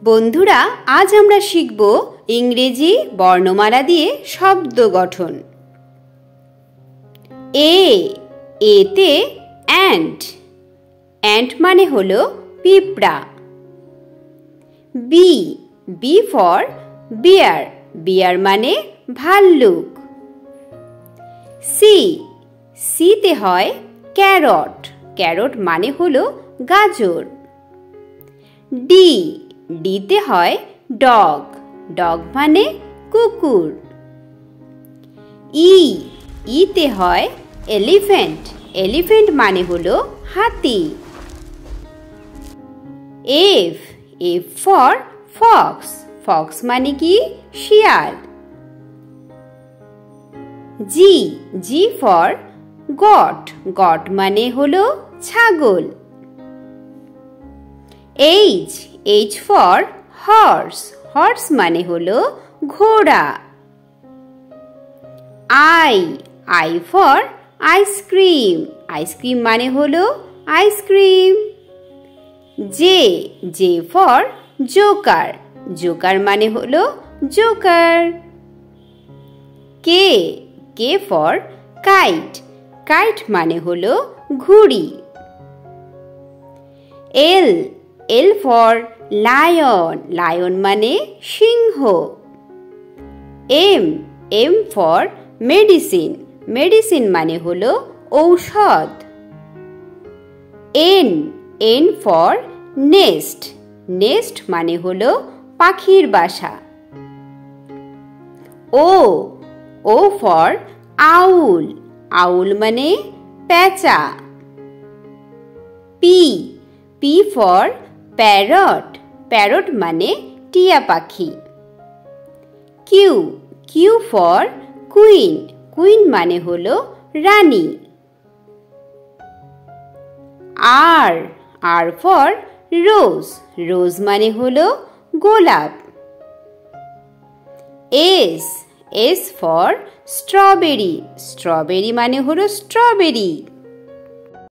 বন্ধুরা, আজ আমরা শিখব ইংরেজি বর্ণমালা দিয়ে শব্দ গঠন। এতে অ্যান্ট, অ্যান্ট মানে হলো পিঁপড়া। বি ফর বিয়ার, বিয়ার মানে ভাল্লুক। সিতে হয় ক্যারট, ক্যারট মানে হলো গাজর। ডিতে হয় ডগ, ডগ মানে কুকুর। ইতে হয় এলিফ্যান্ট, এলিফ্যান্ট মানে হলো হাতি। এফ ফর ফক্স, ফক্স মানে কি শিয়াল। জি ফর গট, গট মানে হলো ছাগল। এইচ ফর হর্স, হর্স মানে হলো ঘোড়া। আই ফর আইসক্রিম, আইসক্রিম মানে হলো ice cream. J for Joker, Joker মানে হলো Joker. K for kite, kite মানে হলো ঘুড়ি। এল ফর লায়ন, লায়ন মানে সিংহ। এম ফর মেডিসিন, মেডিসিন মানে হলো ঔষধ। এন ফর নেস্ট, নেস্ট মানে হলো পাখির বাসা। ও ফর আউল, আউল মানে পেঁচা। পি ফর প্যারট, প্যারট মানে টিয়া পাখি। কিউ ফর কুইন, কুইন মানে হলো রানী। আর ফর রোজ, রোজ মানে হলো গোলাপ। এস ফর স্ট্রবেরি, স্ট্রবেরি মানে হলো স্ট্রবেরি।